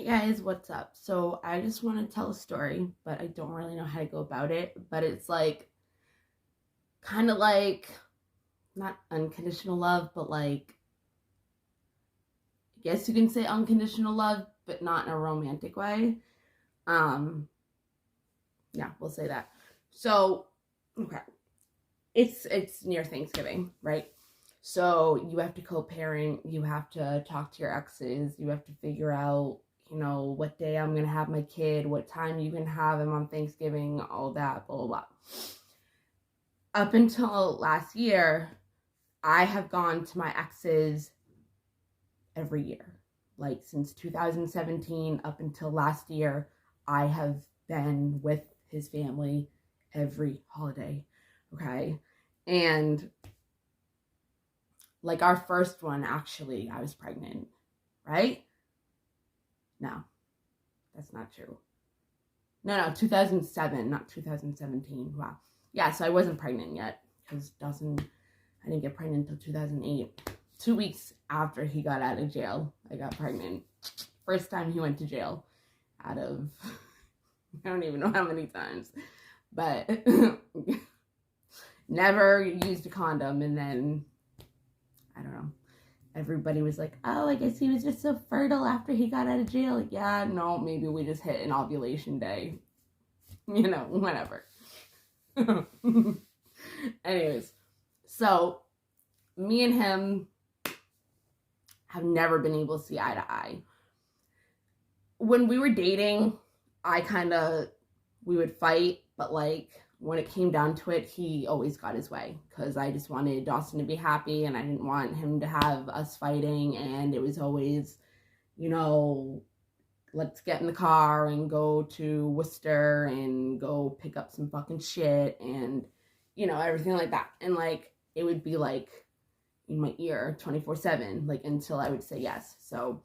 Hey guys, what's up? So I just want to tell a story, but I don't really know how to go about it. But it's like kind of like not unconditional love, but like I guess you can say unconditional love, but not in a romantic way. Um, yeah, we'll say that. So, okay, it's near Thanksgiving, right? So you have to co-parent, you have to talk to your exes, you have to figure out, what day I'm gonna have my kid, what time you can have him on Thanksgiving, all that, blah blah blah. Up until last year, I have gone to my exes every year. Like since 2017 up until last year, I have been with his family every holiday. Okay. And like our first one, actually, I was pregnant, right? No, that's not true. No, 2007, not 2017. Wow. Yeah, so I wasn't pregnant yet because I didn't get pregnant until 2008. 2 weeks after he got out of jail, I got pregnant. First time he went to jail out of, I don't even know how many times, but never used a condom. And then, I don't know, everybody was like, oh, I guess he was just so fertile after he got out of jail. Like, yeah, no, maybe we just hit an ovulation day. Whatever. Anyways, so me and him have never been able to see eye to eye. When we were dating, we would fight, but like when it came down to it, he always got his way because I just wanted Dawson to be happy and I didn't want him to have us fighting. And it was always, let's get in the car and go to Worcester and go pick up some fucking shit and, everything like that. And like, it would be like in my ear 24/7, like until I would say yes. So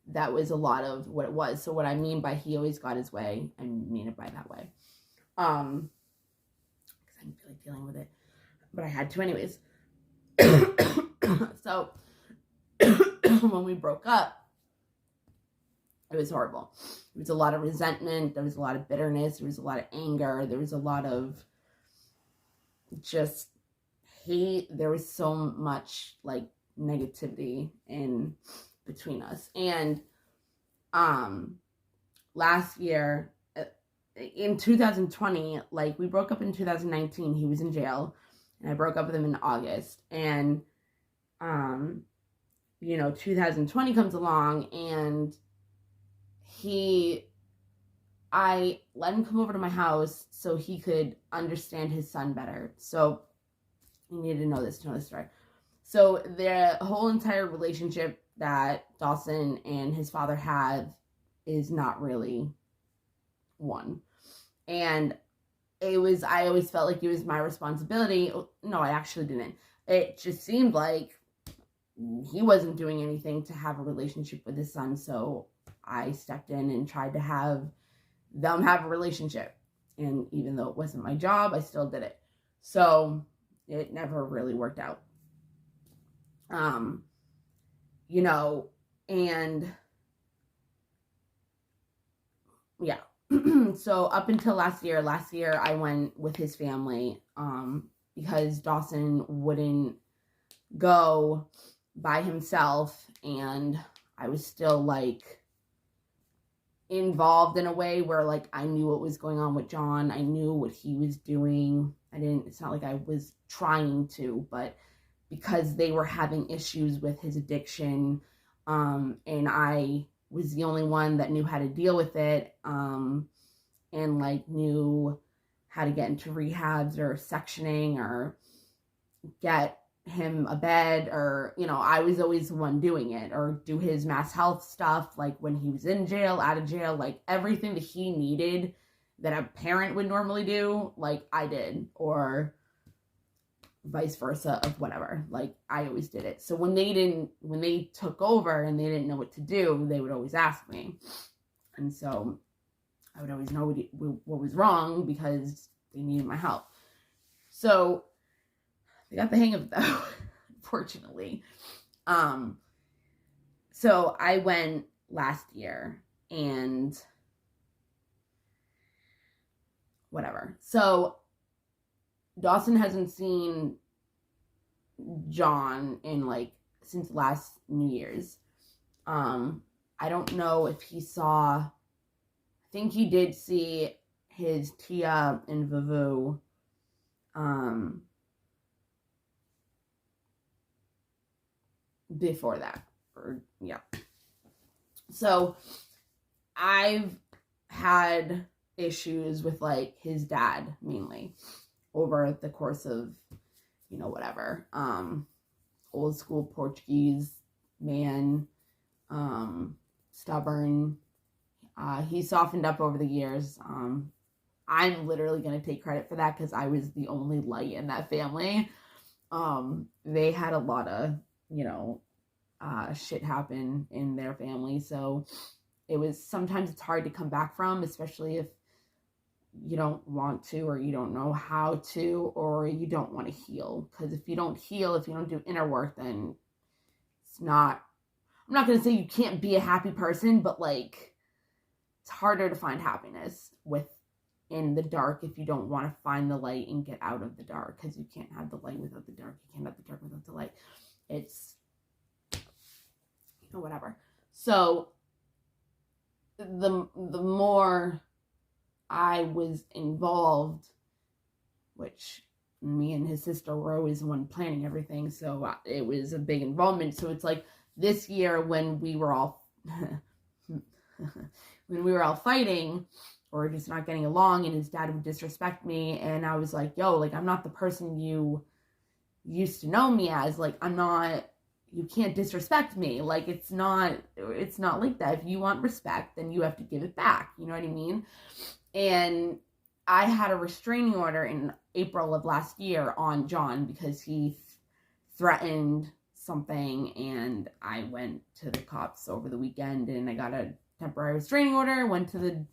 that was a lot of what it was. So what I mean by he always got his way, I mean it by that way. Because I didn't feel like dealing with it, but I had to anyways. So when we broke up, it was horrible. There was a lot of resentment. There was a lot of bitterness. There was a lot of anger. There was a lot of just hate. There was so much like negativity in between us. And last year in 2020, like we broke up in 2019, he was in jail and I broke up with him in August. And 2020 comes along and I let him come over to my house so he could understand his son better. So you need to know this story. So the whole entire relationship that Dawson and his father have is not really one. And I always felt like it was my responsibility. No, I actually didn't. It just seemed like he wasn't doing anything to have a relationship with his son. So I stepped in and tried to have them have a relationship. And even though it wasn't my job, I still did it. So it never really worked out. And yeah. So up until last year I went with his family because Dawson wouldn't go by himself, and I was still like involved in a way where like I knew what was going on with John. I knew what he was doing. It's not like I was trying to, but because they were having issues with his addiction, and I was the only one that knew how to deal with it, and like knew how to get into rehabs or sectioning or get him a bed, or I was always the one doing it, or do his mass health stuff, like when he was in jail, out of jail, like everything that he needed that a parent would normally do, like I did, or vice versa, of whatever. Like I always did it. So when they took over and they didn't know what to do, they would always ask me, and so I would always know what was wrong because they needed my help. So I got the hang of it though, unfortunately. So I went last year and whatever. So Dawson hasn't seen John in like since last New Year's. I don't know if he saw, I think he did see his Tia and Vavu before that. Or yeah. So I've had issues with like his dad mainly over the course of, you know, whatever. Old school Portuguese man, stubborn. He softened up over the years. I'm literally going to take credit for that because I was the only light in that family. They had a lot of, you know, shit happen in their family. So sometimes it's hard to come back from, especially if you don't want to, or you don't know how to, or you don't want to heal. Because if you don't heal, if you don't do inner work, then I'm not going to say you can't be a happy person, but like, it's harder to find happiness in the dark if you don't want to find the light and get out of the dark, because you can't have the light without the dark. You can't have the dark without the light. It's, you know, whatever. So the more I was involved, which me and his sister were always the one planning everything, so it was a big involvement. So it's like this year when we were all fighting or just not getting along, and his dad would disrespect me, and I was like, yo, like, I'm not the person you used to know me as. Like, I'm not, you can't disrespect me. Like, it's not like that. If you want respect, then you have to give it back. You know what I mean? And I had a restraining order in April of last year on John because he threatened something, and I went to the cops over the weekend and I got a temporary restraining order, went to the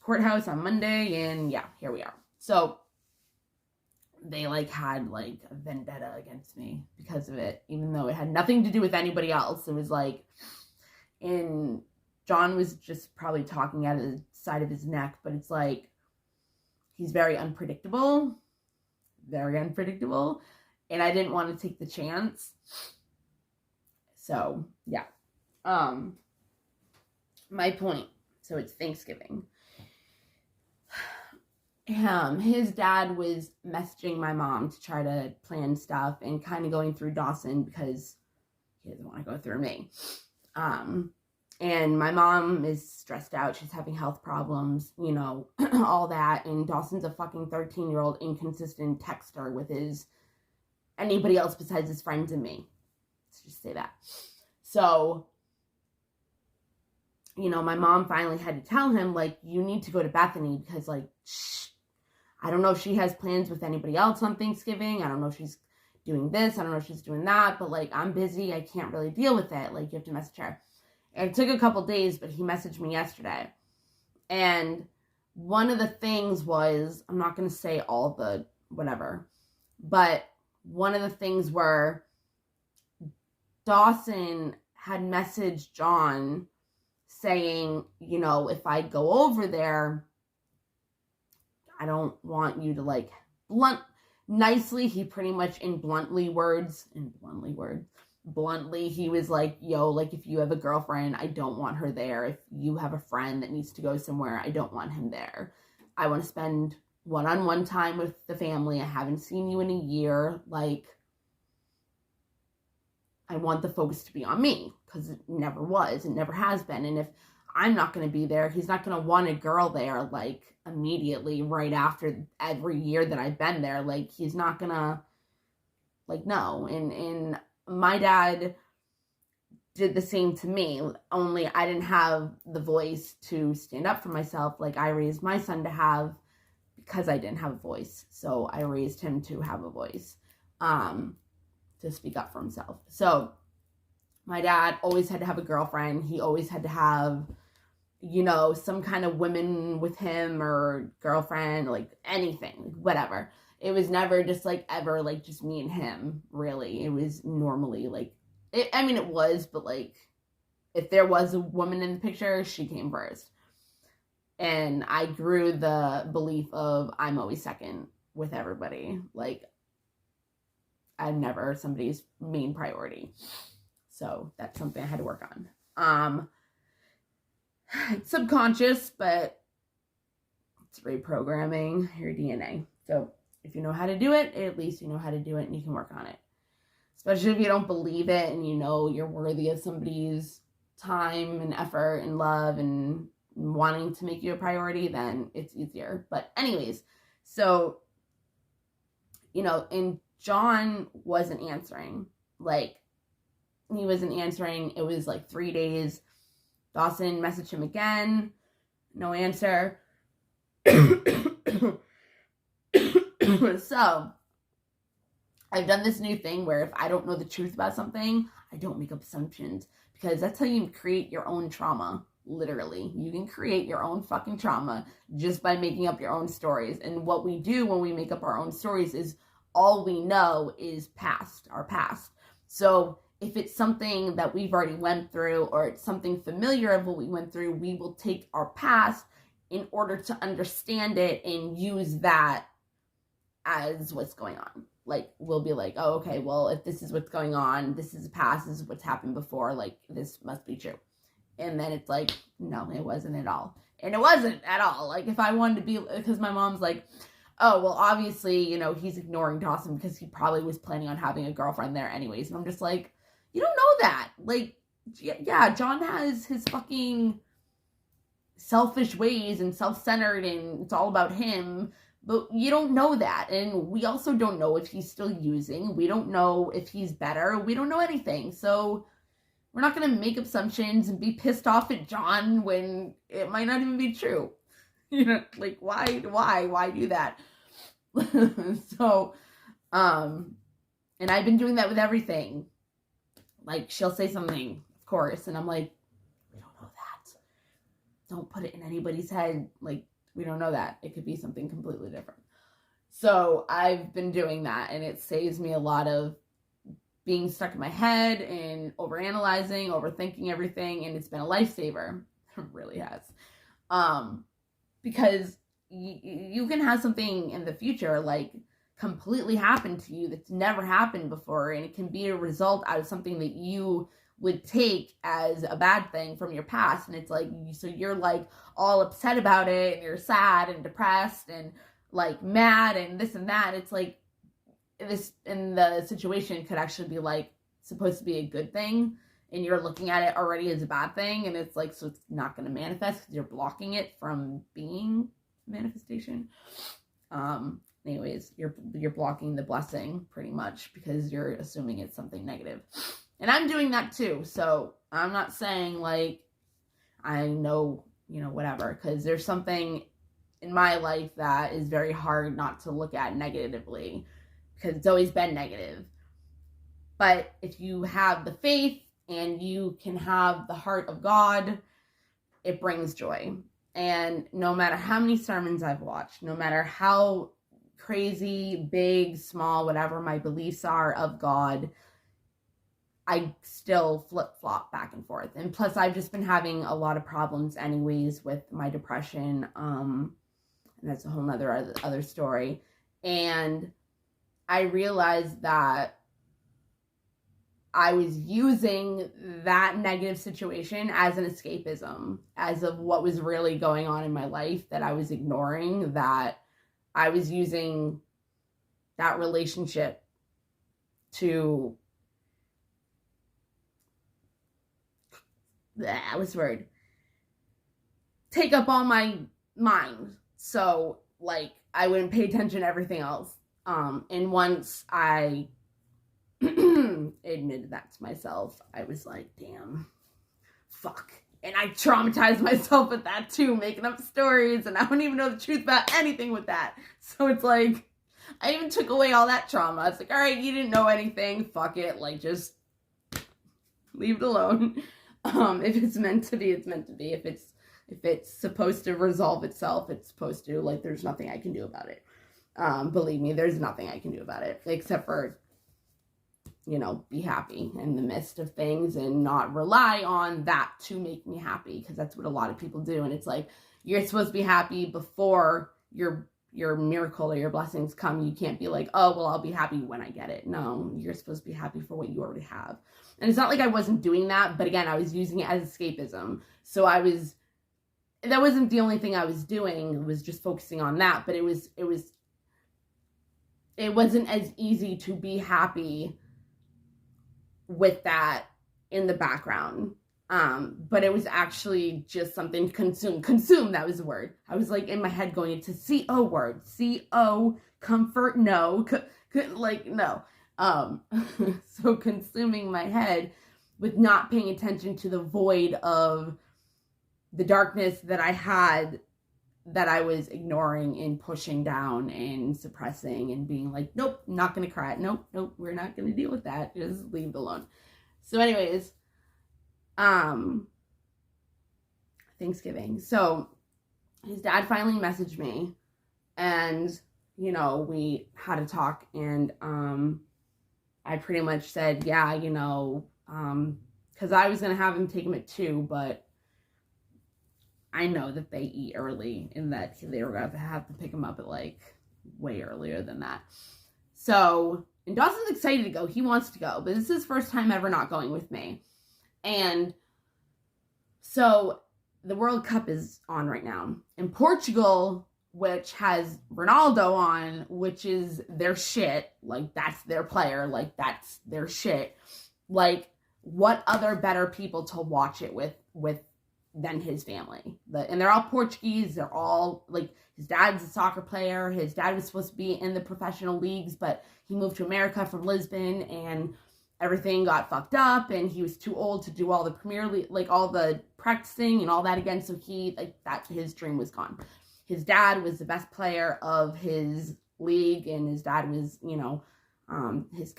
courthouse on Monday, and yeah, here we are. So they like had like a vendetta against me because of it, even though it had nothing to do with anybody else. It was like, and John was just probably talking out of the side of his neck, but it's like, he's very unpredictable, and I didn't want to take the chance. So yeah. My point, so it's Thanksgiving. His dad was messaging my mom to try to plan stuff and kind of going through Dawson because he doesn't want to go through me. And my mom is stressed out. She's having health problems, you know, all that. And Dawson's a fucking 13-year-old inconsistent texter with anybody else besides his friends and me. Let's just say that. So, you know, my mom finally had to tell him, like, you need to go to Bethany because, like, I don't know if she has plans with anybody else on Thanksgiving. I don't know if she's doing this. I don't know if she's doing that. But, like, I'm busy. I can't really deal with it. Like, you have to message her. And it took a couple days, but he messaged me yesterday. And one of the things was, I'm not going to say all the whatever, but one of the things were Dawson had messaged John saying, you know, if I go over there, I don't want you to like nicely, he pretty much bluntly, he was like, yo, like, if you have a girlfriend, I don't want her there. If you have a friend that needs to go somewhere, I don't want him there. I want to spend one-on-one time with the family. I haven't seen you in a year. Like, I want the focus to be on me because it never was. It never has been. And if I'm not going to be there, he's not going to want a girl there, like, immediately right after every year that I've been there. Like, he's not going to, like, no. And my dad did the same to me, only I didn't have the voice to stand up for myself like I raised my son to have because I didn't have a voice. So I raised him to have a voice, to speak up for himself. So my dad always had to have a girlfriend. He always had to have, you know, some kind of women with him or girlfriend, like anything, like whatever. It was never just like ever like just me and him, really. It was normally like, it was, but like if there was a woman in the picture, she came first. And I grew the belief of I'm always second with everybody. Like, I'm never somebody's main priority. So that's something I had to work on. It's subconscious, but it's reprogramming your DNA. So if you know how to do it, at least you know how to do it and you can work on it. Especially if you don't believe it and you know you're worthy of somebody's time and effort and love and wanting to make you a priority, then it's easier. But anyways, so, and John wasn't answering. Like, he wasn't answering. It was like 3 days. Dawson messaged him again. No answer. So, I've done this new thing where if I don't know the truth about something, I don't make up assumptions. Because that's how you create your own trauma. Literally. You can create your own fucking trauma just by making up your own stories. And what we do when we make up our own stories is all we know is our past. So if it's something that we've already went through or it's something familiar of what we went through, we will take our past in order to understand it and use that as what's going on. Like, we'll be like, oh, okay, well, if this is what's going on, this is the past, this is what's happened before, like, this must be true. And then it's like, no, it wasn't at all. And it wasn't at all. Like, if I wanted to be, because my mom's like, oh, well, obviously, he's ignoring Dawson because he probably was planning on having a girlfriend there anyways. And I'm just like, you don't know that. Like, yeah, John has his fucking selfish ways and self-centered and it's all about him. But you don't know that. And we also don't know if he's still using. We don't know if he's better. We don't know anything. So we're not going to make assumptions and be pissed off at John when it might not even be true. Like, why do that? So, and I've been doing that with everything. Like, she'll say something, of course, and I'm like, we don't know that. Don't put it in anybody's head. Like, we don't know that. It could be something completely different. So I've been doing that, and it saves me a lot of being stuck in my head and overanalyzing, overthinking everything, and it's been a lifesaver. It really has. Because you can have something in the future, like, completely happen to you that's never happened before, and it can be a result out of something that you would take as a bad thing from your past, and it's like, so you're like all upset about it, and you're sad and depressed and like mad and this and that. It's like, this in the situation could actually be like supposed to be a good thing, and you're looking at it already as a bad thing, and it's like, so it's not going to manifest because you're blocking it from being manifestation. Anyways, you're blocking the blessing pretty much because you're assuming it's something negative. And I'm doing that too. So I'm not saying like I know, whatever, because there's something in my life that is very hard not to look at negatively because it's always been negative. But if you have the faith and you can have the heart of God, it brings joy. And no matter how many sermons I've watched, no matter how crazy, big, small, whatever my beliefs are of God, I still flip-flop back and forth. And plus, I've just been having a lot of problems anyways with my depression. And that's a whole nother other story. And I realized that I was using that negative situation as an escapism, as of what was really going on in my life that I was ignoring, that I was using that relationship to, what's the word? Take up all my mind. So, like, I wouldn't pay attention to everything else. And once I admitted that to myself, I was like, damn, fuck. And I traumatized myself with that too, making up stories, and I don't even know the truth about anything with that. So it's like, I even took away all that trauma. It's like, all right, you didn't know anything, fuck it, like, just leave it alone. If it's meant to be, it's meant to be. If it's supposed to resolve itself, it's supposed to. Like, there's nothing I can do about it. Believe me, there's nothing I can do about it, except for be happy in the midst of things and not rely on that to make me happy, because that's what a lot of people do. And it's like, you're supposed to be happy before your miracle or your blessings come. You can't be like, oh, well, I'll be happy when I get it. No, you're supposed to be happy for what you already have. And it's not like I wasn't doing that, but again, I was using it as escapism. So that wasn't the only thing I was doing. It was just focusing on that, but it wasn't as easy to be happy with that in the background. But it was actually just something to consume, that was the word. I was like in my head going into C-O word, C-O, comfort, no, no. So consuming my head with not paying attention to the void of the darkness that I had, that I was ignoring and pushing down and suppressing and being like, nope, not going to cry. Nope, we're not going to deal with that. Just leave it alone. So anyways, Thanksgiving. So his dad finally messaged me, and, we had a talk, and, I pretty much said, yeah, cause I was going to have him take him at 2, but I know that they eat early, and that they were going to have to pick him up at like way earlier than that. So, and Dawson's excited to go. He wants to go, but this is his first time ever not going with me. And so the World Cup is on right now. In Portugal, which has Ronaldo on, which is their shit, like that's their player, like that's their shit. Like, what other better people to watch it with than his family? And they're all Portuguese. They're all like, his dad's a soccer player. His dad was supposed to be in the professional leagues, but he moved to America from Lisbon, and everything got fucked up, and he was too old to do all the Premier League, like all the practicing and all that again. So his dream was gone. His dad was the best player of his league, and his dad was, his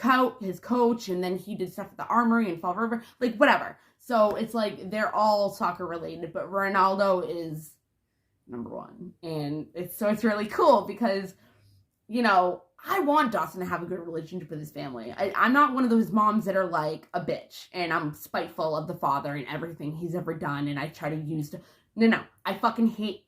coach, and then he did stuff at the Armory and Fall River, like whatever. So it's like they're all soccer related, but Ronaldo is number one. And it's really cool because, I want Dawson to have a good relationship with his family. I'm not one of those moms that are like a bitch and I'm spiteful of the father and everything he's ever done, and I try to use no, I fucking hate,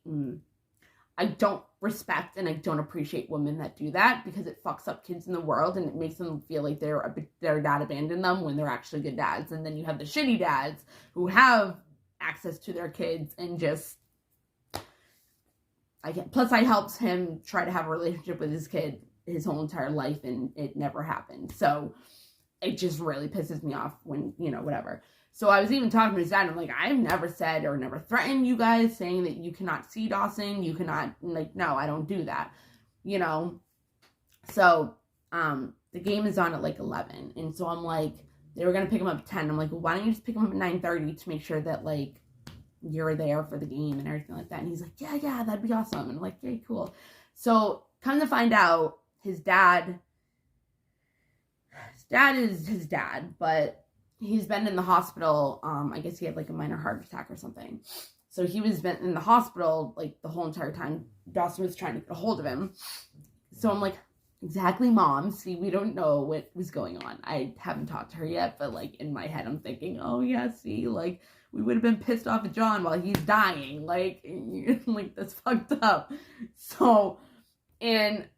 I don't respect and I don't appreciate women that do that, because it fucks up kids in the world and it makes them feel like their dad abandoned them when they're actually good dads. And then you have the shitty dads who have access to their kids and just, plus I helped him try to have a relationship with his kid his whole entire life, and it never happened. So it just really pisses me off when, whatever. So I was even talking to his dad, and I'm like, I've never said or never threatened you guys saying that you cannot see Dawson. You cannot, no, I don't do that, So, the game is on at like 11. And so I'm like, they were going to pick him up at 10. I'm like, well, why don't you just pick him up at 9:30 to make sure that like you're there for the game and everything like that. And he's like, yeah, that'd be awesome. And I'm like, okay, cool. So come to find out, his dad is his dad, but he's been in the hospital. I guess he had like a minor heart attack or something. So he was been in the hospital like the whole entire time Dawson was trying to get a hold of him. So I'm like, exactly, Mom. See, we don't know what was going on. I haven't talked to her yet, but like in my head, I'm thinking, oh yeah, see, like we would have been pissed off at John while he's dying. Like that's fucked up. So, and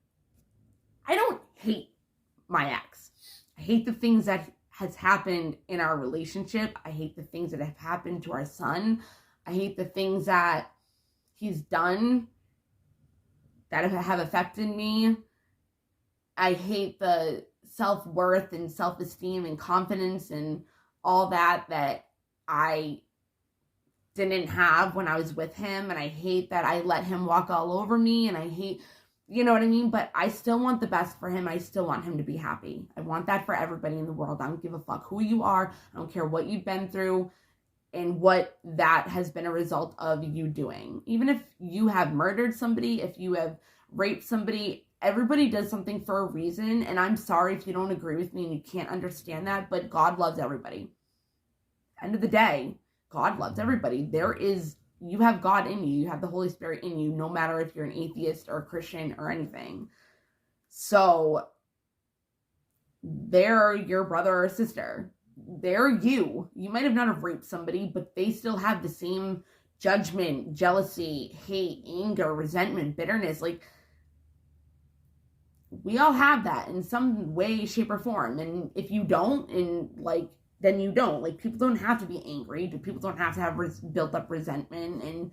I don't hate my ex. I hate the things that has happened in our relationship. I hate the things that have happened to our son. I hate the things that he's done that have affected me. I hate the self-worth and self-esteem and confidence and all that I didn't have when I was with him. And I hate that I let him walk all over me. And I hate, you know what I mean? But I still want the best for him. I still want him to be happy. I want that for everybody in the world. I don't give a fuck who you are. I don't care what you've been through and what that has been a result of you doing. Even if you have murdered somebody, if you have raped somebody, everybody does something for a reason. And I'm sorry if you don't agree with me and you can't understand that, but God loves everybody. End of the day, God loves everybody. You have God in you. You have the Holy Spirit in you, no matter if you're an atheist or a Christian or anything. So they're your brother or sister. They're you. You might have not have raped somebody, but they still have the same judgment, jealousy, hate, anger, resentment, bitterness. Like, we all have that in some way, shape, or form. And if you don't, and like, then you don't. Like, people don't have to be angry. People don't have to have built up resentment and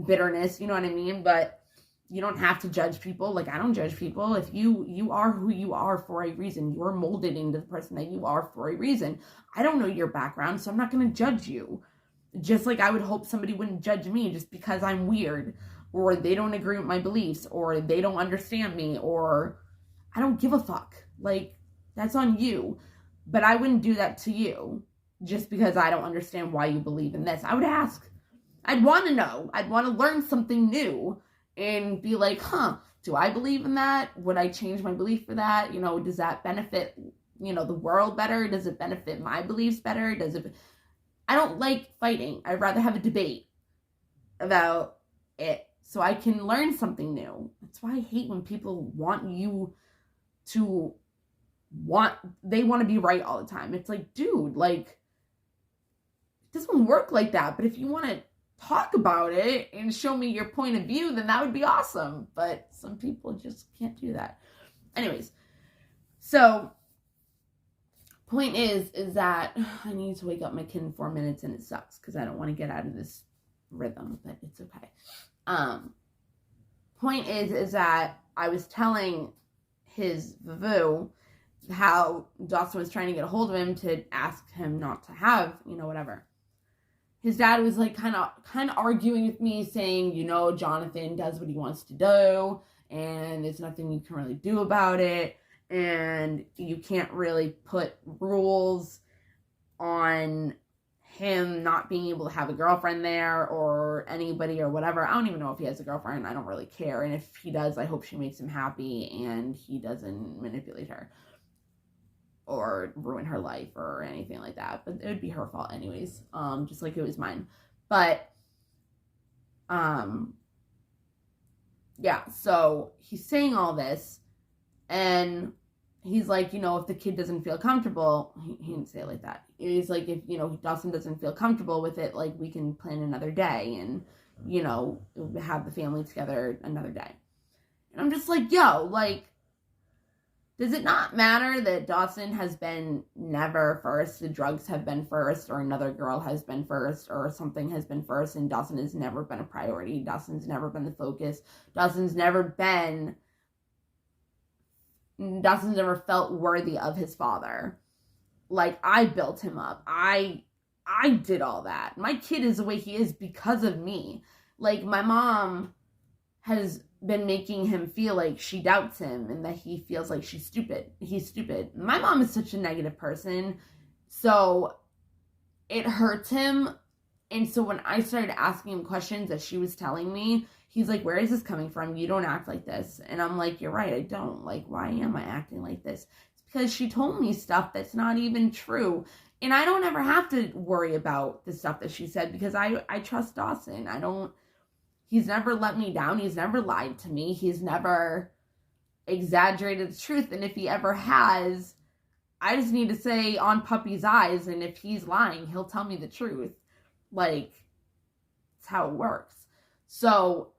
bitterness. You know what I mean? But you don't have to judge people. Like, I don't judge people. If you are who you are for a reason. You're molded into the person that you are for a reason. I don't know your background, so I'm not going to judge you. Just like I would hope somebody wouldn't judge me just because I'm weird, or they don't agree with my beliefs, or they don't understand me, or I don't give a fuck. Like, that's on you. But I wouldn't do that to you just because I don't understand why you believe in this. I would ask. I'd want to know. I'd want to learn something new and be like, do I believe in that? Would I change my belief for that? You know, does that benefit, you know, the world better? Does it benefit my beliefs better? I don't like fighting. I'd rather have a debate about it so I can learn something new. That's why I hate when people want you to they want to be right all the time. It's like, dude, like, it doesn't work like that. But if you want to talk about it and show me your point of view, then that would be awesome. But some people just can't do that. Anyways, so point is that I need to wake up my kid in 4 minutes, and it sucks because I don't want to get out of this rhythm, but it's okay. Point is that I was telling his VVU how Dawson was trying to get a hold of him to ask him not to have, you know, whatever. His dad was like kind of arguing with me, saying, you know, Jonathan does what he wants to do, and there's nothing you can really do about it, and you can't really put rules on him not being able to have a girlfriend there or anybody or whatever. I don't even know if he has a girlfriend. I don't really care. And if he does, I hope she makes him happy and he doesn't manipulate her or ruin her life or anything like that. But it would be her fault anyways, just like it was mine. But yeah, so he's saying all this, and he's like, you know, if the kid doesn't feel comfortable, he didn't say it like that. He's like, if, you know, Dawson doesn't feel comfortable with it, like, we can plan another day and, you know, have the family together another day. And I'm just like, yo, like, does it not matter that Dawson has been never first, the drugs have been first, or another girl has been first, or something has been first, and Dawson has never been a priority? Dawson's never been the focus. Dawson's never felt worthy of his father. Like, I built him up. I did all that. My kid is the way he is because of me. Like, my mom has been making him feel like she doubts him and that he feels like he's stupid. My mom is such a negative person, so it hurts him. And so when I started asking him questions that she was telling me, he's like, where is this coming from? You don't act like this. And I'm like, you're right, I don't. Like, why am I acting like this? It's because she told me stuff that's not even true. And I don't ever have to worry about the stuff that she said because I trust Dawson. He's never let me down. He's never lied to me. He's never exaggerated the truth. And if he ever has, I just need to say on puppy's eyes. And if he's lying, he'll tell me the truth. Like, it's how it works. So,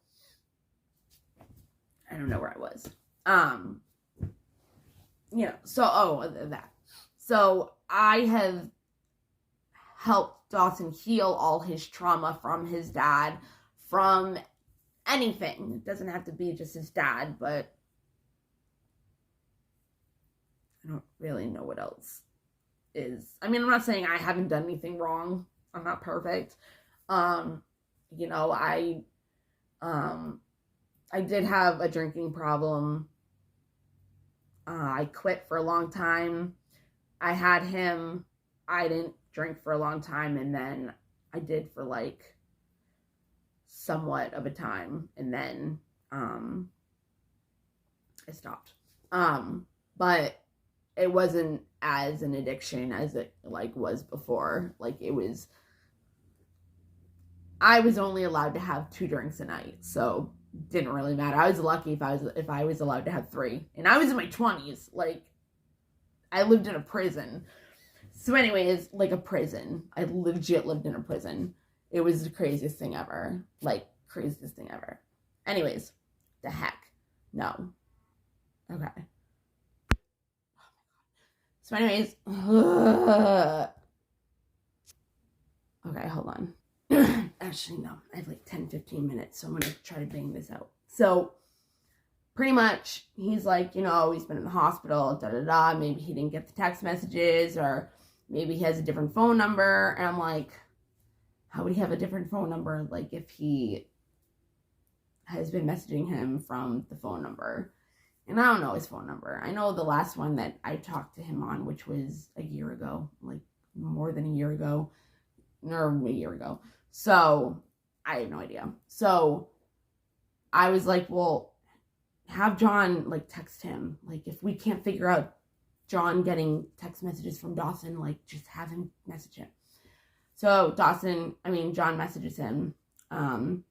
I don't know where I was. You know, so, that. So, I have helped Dawson heal all his trauma from his dad, from anything. It doesn't have to be just his dad, but I don't really know what else is. I mean, I'm not saying I haven't done anything wrong. I'm not perfect. You know, I did have a drinking problem. I quit for a long time. I had him. I didn't drink for a long time, and then I did for like somewhat of a time, and then I stopped. But it wasn't as an addiction as it like was before. Like, I was only allowed to have 2 drinks a night, so didn't really matter. I was lucky if I was allowed to have 3, and I was in my 20s. Like, I lived in a prison. So anyways, like a prison. I legit lived in a prison. It was the craziest thing ever. Like, craziest thing ever. Anyways, the heck. No. Okay. So anyways, okay, hold on. Actually, no, I have like 10-15 minutes, so I'm gonna try to bang this out. So pretty much he's like, he's been in the hospital, maybe he didn't get the text messages, or maybe he has a different phone number. And I'm like, how would he have a different phone number, like, if he has been messaging him from the phone number? And I don't know his phone number. I know the last one that I talked to him on, which was a year ago, like more than a year ago, or a year ago. So I have no idea. So I was like, well, have John, like, text him. Like, if we can't figure out John getting text messages from Dawson, like, just have him message him. So John messages him, and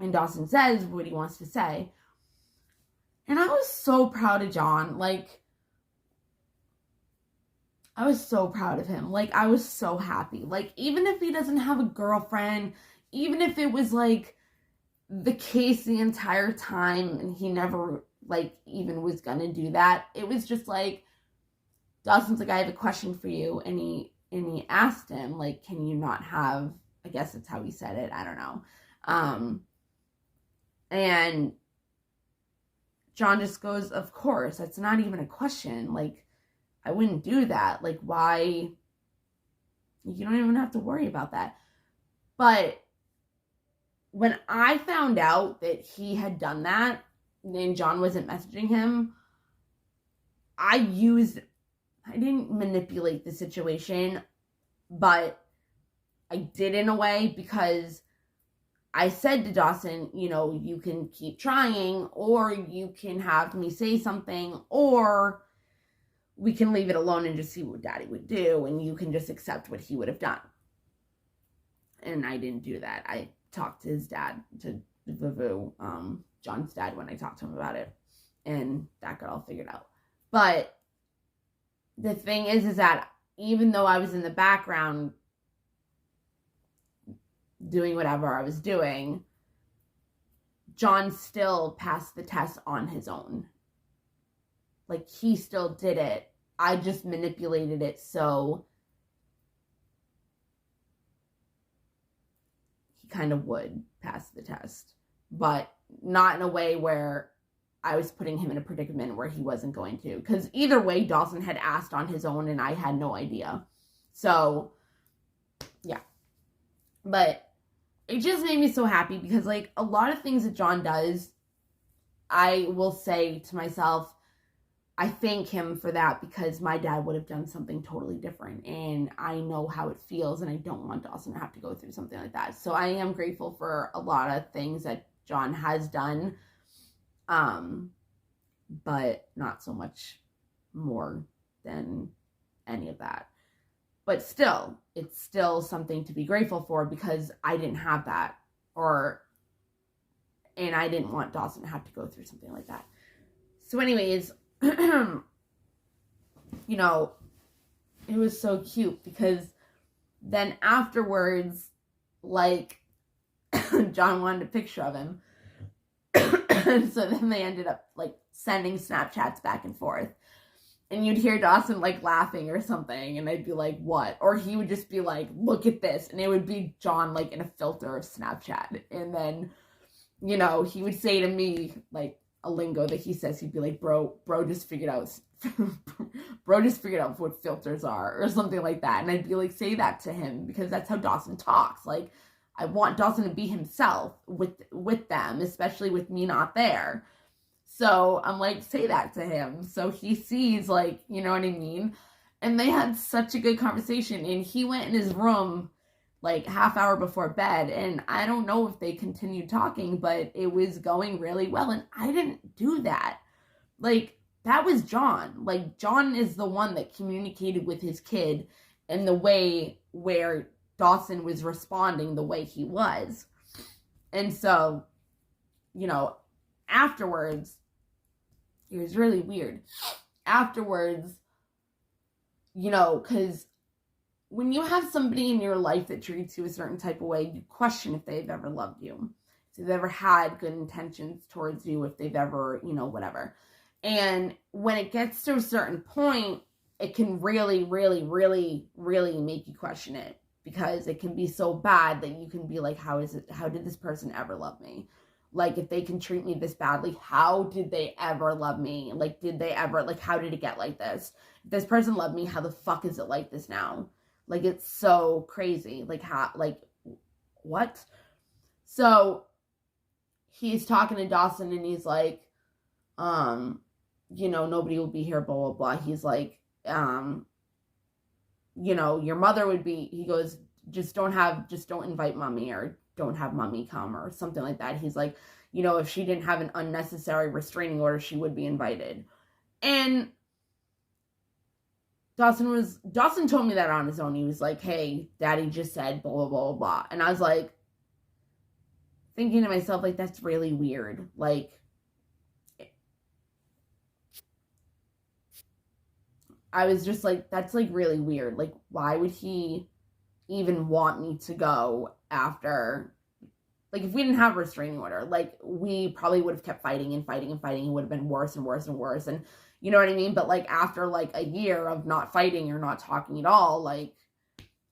Dawson says what he wants to say. And I was so proud of John. Like, I was so proud of him. Like, I was so happy. Like, even if he doesn't have a girlfriend, even if it was, like, the case the entire time and he never, like, even was gonna do that, it was just like, Dawson's like, I have a question for you. And he asked him, like, can you not have, I guess that's how he said it, I don't know. And John just goes, of course, that's not even a question. Like, I wouldn't do that. Like, why? You don't even have to worry about that. But when I found out that he had done that and John wasn't messaging him, I didn't manipulate the situation, but I did in a way, because I said to Dawson, you can keep trying, or you can have me say something, or we can leave it alone and just see what Daddy would do, and you can just accept what he would have done. And I didn't do that. I talked to his dad, to Vivu, John's dad, when I talked to him about it, and that got all figured out. But the thing is that even though I was in the background doing whatever I was doing, John still passed the test on his own. Like, he still did it. I just manipulated it so he kind of would pass the test, but not in a way where I was putting him in a predicament where he wasn't going to. Because either way, Dawson had asked on his own and I had no idea. So, yeah. But it just made me so happy, because, like, a lot of things that John does, I will say to myself, I thank him for that, because my dad would have done something totally different, and I know how it feels, and I don't want Dawson to have to go through something like that. So I am grateful for a lot of things that John has done, but not so much more than any of that. But still, it's still something to be grateful for, because I didn't have that, and I didn't want Dawson to have to go through something like that. So anyways, it was so cute, because then afterwards, like, John wanted a picture of him. And so then they ended up, like, sending Snapchats back and forth. And you'd hear Dawson, like, laughing or something, and I'd be like, what? Or he would just be like, look at this. And it would be John, like, in a filter of Snapchat. And then, he would say to me, like, a lingo that he says, he'd be like, bro just figured out what filters are, or something like that. And I'd be like, say that to him, because that's how Dawson talks. Like, I want Dawson to be himself with them, especially with me not there. So I'm like, say that to him, so he sees, like, you know what I mean? And they had such a good conversation, and he went in his room like half hour before bed, and I don't know if they continued talking, but it was going really well. And I didn't do that. Like, that was John. Like, John is the one that communicated with his kid in the way where Dawson was responding the way he was. And so, afterwards, it was really weird. Afterwards, because when you have somebody in your life that treats you a certain type of way, you question if they've ever loved you, if they've ever had good intentions towards you, if they've ever, whatever. And when it gets to a certain point, it can really, really, really, really make you question it, because it can be so bad that you can be like, how did this person ever love me? Like, if they can treat me this badly, how did they ever love me? Like, did they ever, like, how did it get like this? If this person loved me, how the fuck is it like this now? Like, it's so crazy. Like, how, like, what? So, he's talking to Dawson, and he's like, nobody will be here, blah, blah, blah. He's like, your mother would be, he goes, just don't invite mommy, or don't have mommy come, or something like that. He's like, if she didn't have an unnecessary restraining order, she would be invited. And Dawson told me that on his own. He was like, hey, daddy just said blah, blah, blah, blah. And I was like, thinking to myself, like, that's really weird. Like, I was just like, that's, like, really weird. Like, why would he even want me to go after, like, if we didn't have a restraining order, like, we probably would have kept fighting and fighting and fighting. It would have been worse and worse and worse. And you know what I mean? But, like, after, like, a year of not fighting or not talking at all, like,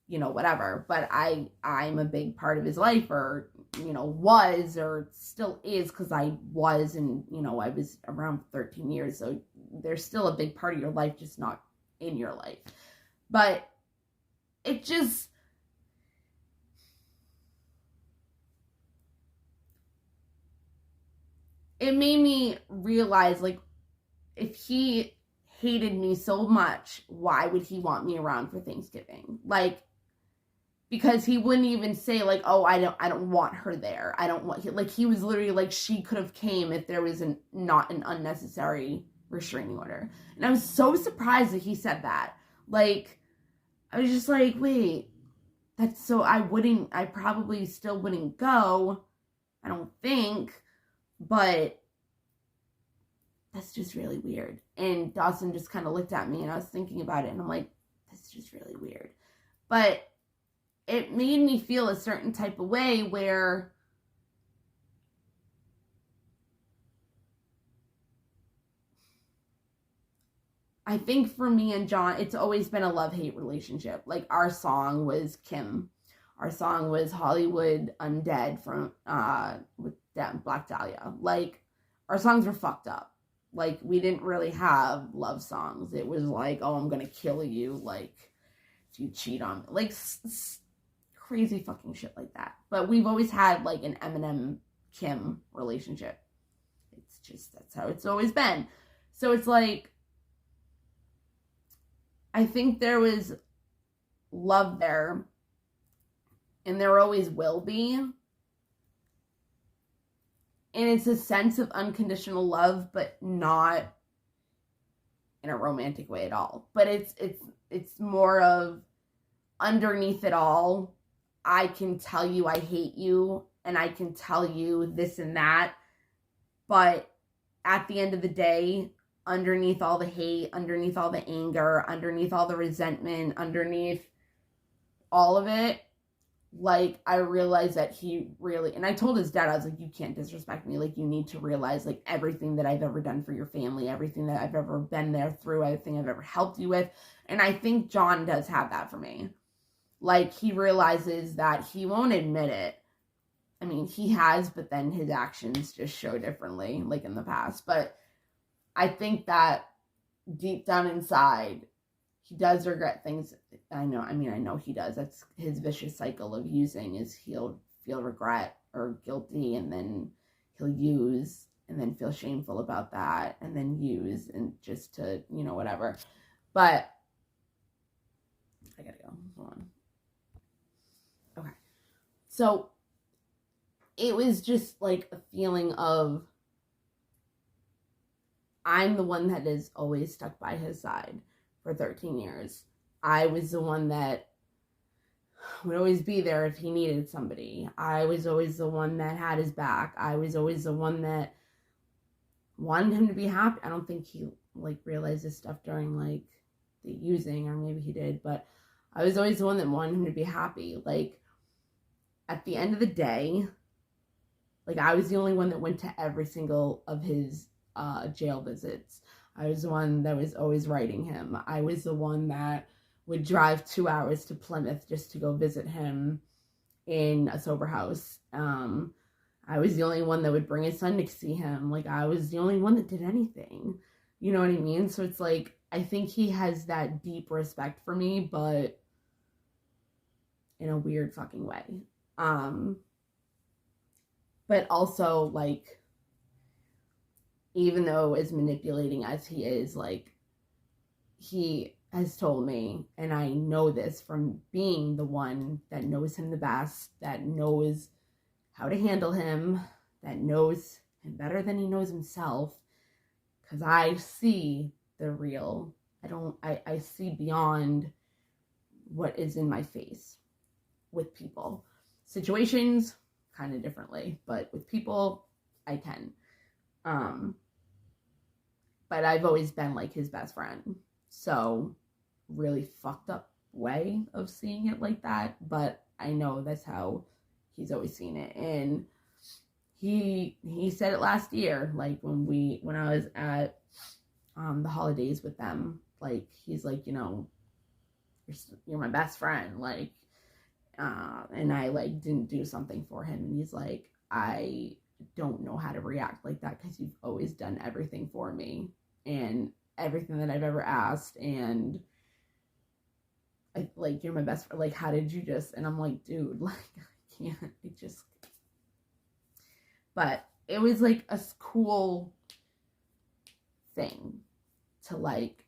whatever. But I'm a big part of his life, or, was, or still is, because I was, and, I was around 13 years. So there's still a big part of your life, just not in your life. But it just, it made me realize, like, if he hated me so much, why would he want me around for Thanksgiving? Like, because he wouldn't even say, like, oh, I don't want her there. I don't want, like, he was literally like, she could have came if there was not an unnecessary restraining order. And I was so surprised that he said that. Like, I was just like, wait, that's so, I probably still wouldn't go, I don't think, but that's just really weird. And Dawson just kind of looked at me, and I was thinking about it, and I'm like, that's just really weird. But it made me feel a certain type of way, where I think for me and John, it's always been a love-hate relationship. Like, our song was Kim. Our song was Hollywood Undead from with Black Dahlia. Like, our songs were fucked up. Like, we didn't really have love songs. It was like, oh, I'm gonna kill you, like, if you cheat on me. Like, crazy fucking shit like that. But we've always had, like, an Eminem-Kim relationship. It's just, that's how it's always been. So it's like, I think there was love there, and there always will be. And it's a sense of unconditional love, but not in a romantic way at all. But it's more of, underneath it all, I can tell you I hate you, and I can tell you this and that. But at the end of the day, underneath all the hate, underneath all the anger, underneath all the resentment, underneath all of it, like, I realized that he really, and I told his dad, I was like, you can't disrespect me. Like, you need to realize, like, everything that I've ever done for your family, everything that I've ever been there through, everything I've ever helped you with. And I think John does have that for me. Like, he realizes that he won't admit it. I mean, he has, but then his actions just show differently, like in the past. But I think that deep down inside, he does regret things. I know he does. That's his vicious cycle of using, is he'll feel regret or guilty, and then he'll use, and then feel shameful about that, and then use, and just to, whatever. But I gotta go. Hold on. Okay. So it was just like a feeling of, I'm the one that is always stuck by his side for 13 years. I was the one that would always be there if he needed somebody. I was always the one that had his back. I was always the one that wanted him to be happy. I don't think he, like, realized this stuff during, like, using, or maybe he did, but I was always the one that wanted him to be happy. Like, at the end of the day, like, I was the only one that went to every single of his jail visits. I was the one that was always writing him. I was the one that would drive 2 hours to Plymouth just to go visit him in a sober house. I was the only one that would bring his son to see him. Like, I was the only one that did anything. You know what I mean? So it's like, I think he has that deep respect for me, but in a weird fucking way. But also, like, even though as manipulating as he is, like, he has told me, and I know this from being the one that knows him the best, that knows how to handle him, that knows him better than he knows himself, because I see the real. I see beyond what is in my face with people. Situations, kind of differently, but with people, I can. But I've always been like his best friend. So, really fucked up way of seeing it like that, but I know that's how he's always seen it. And he said it last year, like when I was at the holidays with them, like, he's like, you know, you're my best friend, like, and I like didn't do something for him, and he's like, I don't know how to react like that because you've always done everything for me and everything that I've ever asked, and I, like, you're my best friend, like, how did you just, and I'm like, dude, like, I can't, it just, but it was like a cool thing to, like,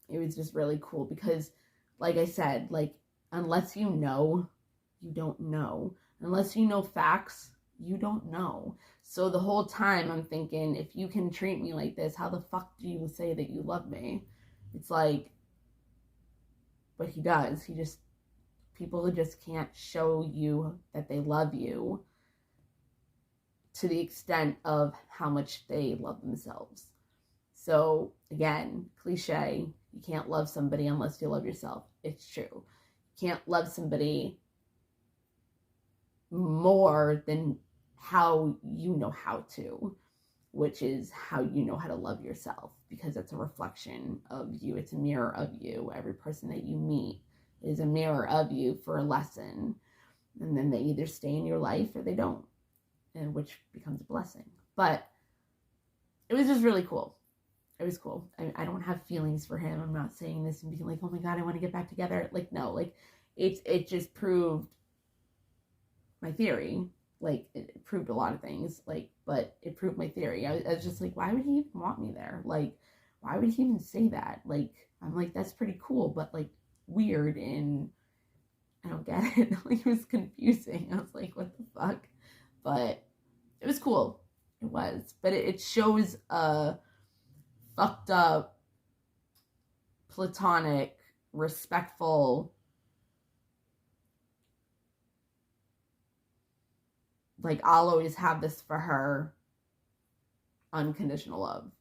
it was just really cool because, like I said, like, unless you know, you don't know. Unless you know facts, you don't know. So the whole time I'm thinking, if you can treat me like this, how the fuck do you say that you love me? It's like, but he does. People just can't show you that they love you to the extent of how much they love themselves. So again, cliche, you can't love somebody unless you love yourself. It's true. You can't love somebody more than how you know how to, which is how you know how to love yourself, because it's a reflection of you. It's a mirror of you. Every person that you meet is a mirror of you for a lesson, and then they either stay in your life or they don't, and which becomes a blessing. But it was just really cool. It was cool. I don't have feelings for him. I'm not saying this and being like, oh my God, I want to get back together. Like, no, like, it just proved my theory. Like, it proved a lot of things, like, but it proved my theory. I was just like, why would he even want me there? Like, why would he even say that? Like, I'm like, that's pretty cool, but, like, weird, and I don't get it. Like, it was confusing. I was like, what the fuck? But it was cool. It was. But it shows a fucked up, platonic, respectful, like, I'll always have this for her, unconditional love.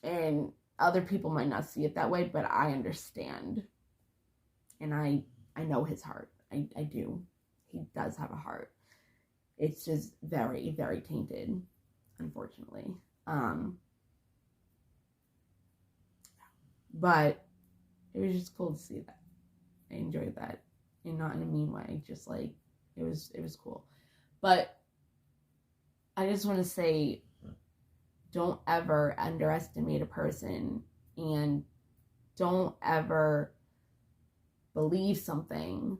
And other people might not see it that way, but I understand. And I know his heart. I do. He does have a heart. It's just very, very tainted, unfortunately. But it was just cool to see that. I enjoyed that. And not in a mean way, just like, it was cool. But I just want to say, don't ever underestimate a person, and don't ever believe something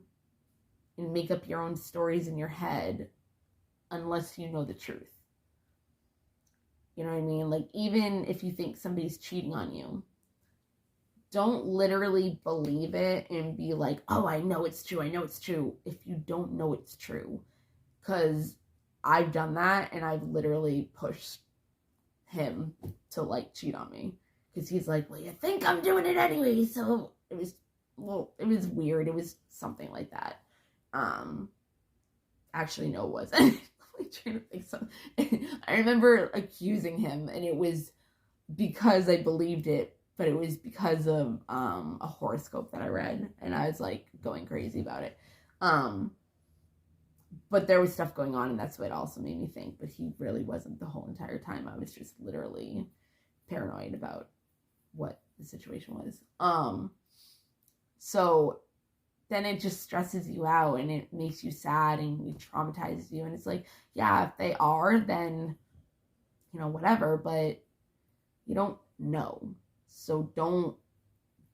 and make up your own stories in your head unless you know the truth. You know what I mean? Like, even if you think somebody's cheating on you, don't literally believe it and be like, oh, I know it's true, if you don't know it's true. Because I've done that, and I've literally pushed him to, like, cheat on me. Because he's like, well, you think I'm doing it anyway, so it was weird. It was something like that. Actually, no, it wasn't. trying to think something. I remember accusing him, and it was because I believed it, but it was because of a horoscope that I read, and I was like going crazy about it. But there was stuff going on, and that's what also made me think. But he really wasn't the whole entire time. I was just literally paranoid about what the situation was. So then it just stresses you out, and it makes you sad, and it traumatizes you. And it's like, yeah, if they are, then, whatever, but you don't know. So don't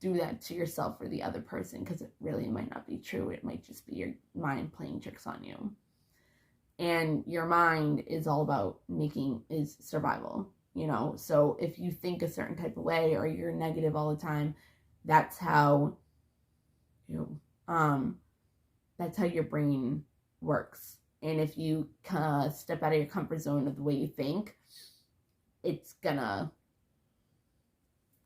do that to yourself or the other person, because it really might not be true. It might just be your mind playing tricks on you. And your mind is all about is survival, So if you think a certain type of way, or you're negative all the time, that's how, that's how your brain works. And if you step out of your comfort zone of the way you think, it's gonna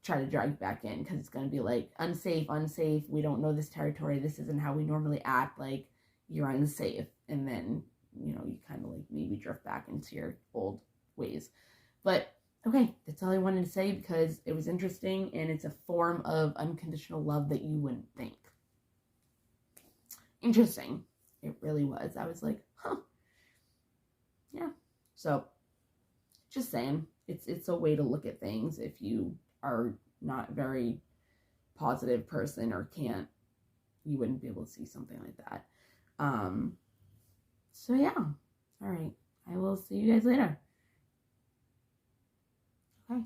try to drag you back in, because it's gonna be like, unsafe, we don't know this territory, this isn't how we normally act, like, you're unsafe. And then, you kind of like maybe drift back into your old ways. But okay, that's all I wanted to say, because it was interesting, and it's a form of unconditional love that you wouldn't think. Interesting. It really was. I was like, huh. Yeah. So, just saying, it's a way to look at things if you are not a very positive person, or you wouldn't be able to see something like that. So yeah. All right. I will see you guys later. Okay.